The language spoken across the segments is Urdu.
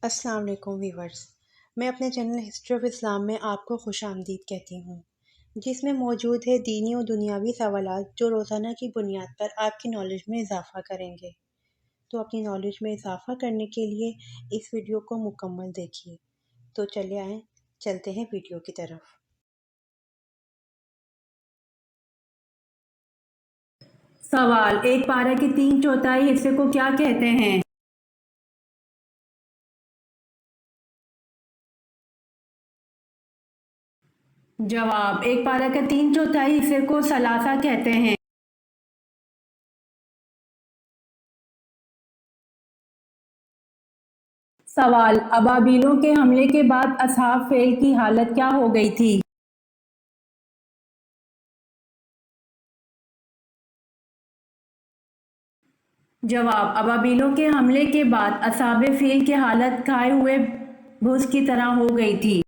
السلام علیکم ویورز، میں اپنے چینل ہسٹری آف اسلام میں آپ کو خوش آمدید کہتی ہوں، جس میں موجود ہے دینی و دنیاوی سوالات جو روزانہ کی بنیاد پر آپ کی نالج میں اضافہ کریں گے۔ تو اپنی نالج میں اضافہ کرنے کے لیے اس ویڈیو کو مکمل دیکھیے۔ تو چلے آئیں، چلتے ہیں ویڈیو کی طرف۔ سوال: ایک پارے کے 3/4 حصے کو کیا کہتے ہیں؟ جواب: ایک پارے کے 3/4 حصے کو ثلاثہ کہتے ہیں۔ سوال: ابابیلوں کے حملے کے بعد اصحاب فیل کی حالت کیا ہو گئی تھی؟ جواب: ابابیلوں کے حملے کے بعد اصحاب فیل کی حالت کھائے ہوئے بھوس کی طرح ہو گئی تھی۔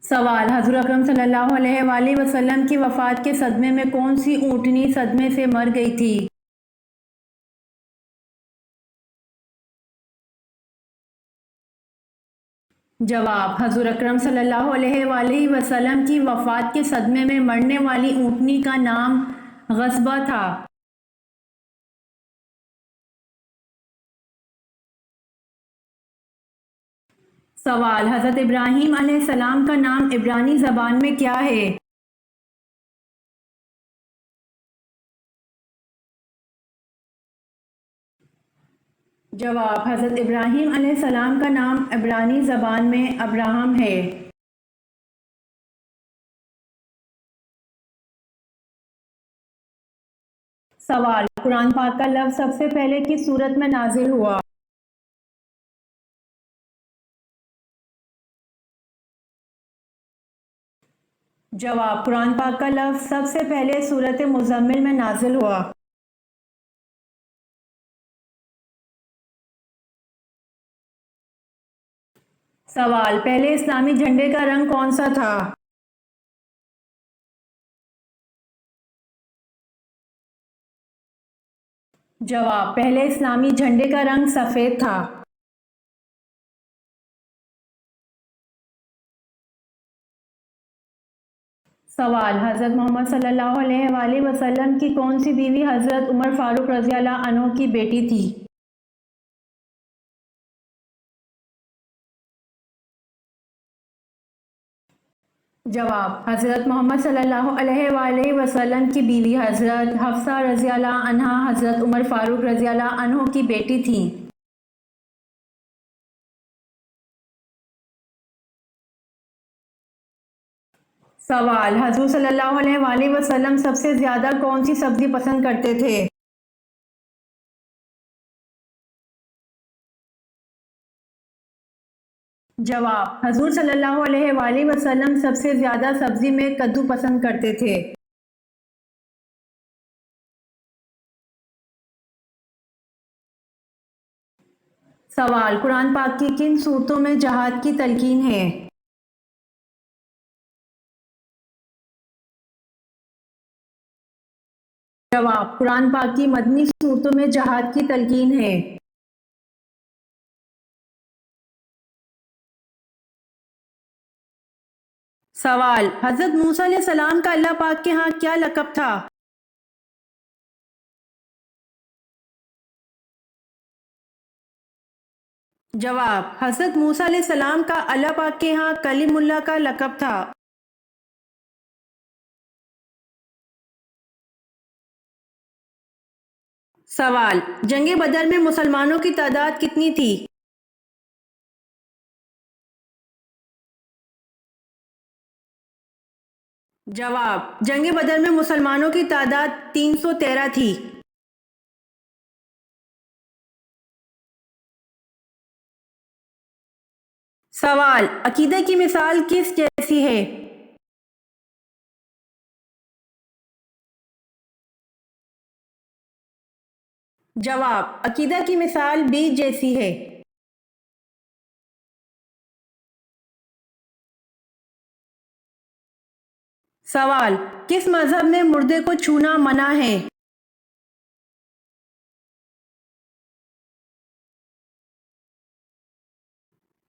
سوال: حضور اکرم صلی اللہ علیہ وآلہ وسلم کی وفات کے صدمے میں کون سی اونٹنی صدمے سے مر گئی تھی؟ جواب: حضور اکرم صلی اللہ علیہ وآلہ وسلم کی وفات کے صدمے میں مرنے والی اونٹنی کا نام غصبہ تھا۔ سوال: حضرت ابراہیم علیہ السلام کا نام عبرانی زبان میں کیا ہے؟ جواب: حضرت ابراہیم علیہ السلام کا نام عبرانی زبان میں ابراہم ہے۔ سوال: قرآن پاک کا لفظ سب سے پہلے کس سورت میں نازل ہوا؟ جواب: قرآن پاک کا لفظ سب سے پہلے سورت مزمل میں نازل ہوا۔ سوال: پہلے اسلامی جھنڈے کا رنگ کون سا تھا؟ جواب: پہلے اسلامی جھنڈے کا رنگ سفید تھا۔ سوال: حضرت محمد صلی اللہ علیہ وآلہ وسلم کی کون سی بیوی حضرت عمر فاروق رضی اللہ عنہ کی بیٹی تھی؟ جواب: حضرت محمد صلی اللہ علیہ وآلہ وسلم کی بیوی حضرت حفصہ رضی اللہ عنہا حضرت عمر فاروق رضی اللہ عنہ کی بیٹی تھیں۔ سوال: حضور صلی اللہ علیہ وآلہ وسلم سب سے زیادہ کون سی سبزی پسند کرتے تھے؟ جواب: حضور صلی اللہ علیہ وآلہ وسلم سب سے زیادہ سبزی میں کدو پسند کرتے تھے۔ سوال: قرآن پاک کی کن صورتوں میں جہاد کی تلقین ہے؟ جواب: قرآن پاک کی مدنی صورتوں میں جہاد کی تلقین ہے۔ سوال: حضرت موسیٰ علیہ السلام کا اللہ پاک کے ہاں کیا لقب تھا؟ جواب: حضرت موسیٰ علیہ السلام کا اللہ پاک کے ہاں کلیم اللہ کا لقب تھا۔ سوال: جنگ بدر میں مسلمانوں کی تعداد کتنی تھی؟ جواب: جنگ بدر میں مسلمانوں کی تعداد 313 تھی۔ سوال: عقیدہ کی مثال کس جیسی ہے؟ جواب: عقیدہ کی مثال بیج جیسی ہے۔ سوال: کس مذہب میں مردے کو چھونا منع ہے؟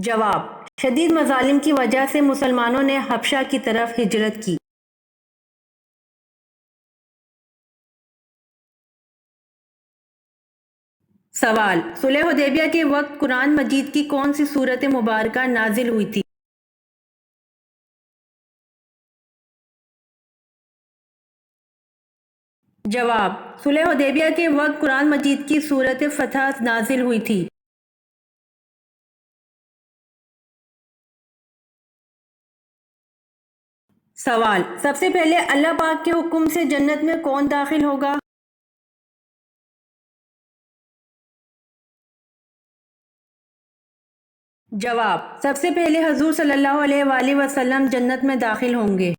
جواب: شدید مظالم کی وجہ سے مسلمانوں نے حبشہ کی طرف ہجرت کی۔ سوال: صلح حدیبیہ کے وقت قرآن مجید کی کون سی سورت مبارکہ نازل ہوئی تھی؟ جواب: صلح حدیبیہ کے وقت قرآن مجید کی سورت فتح نازل ہوئی تھی۔ سوال: سب سے پہلے اللہ پاک کے حکم سے جنت میں کون داخل ہوگا؟ جواب: سب سے پہلے حضور صلی اللہ علیہ وآلہ وسلم جنت میں داخل ہوں گے۔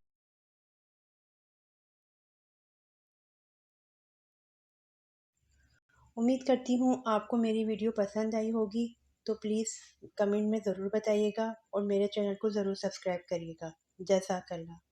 امید کرتی ہوں آپ کو میری ویڈیو پسند آئی ہوگی، تو پلیز کمنٹ میں ضرور بتائیے گا اور میرے چینل کو ضرور سبسکرائب کریے گا۔ جزاک اللہ۔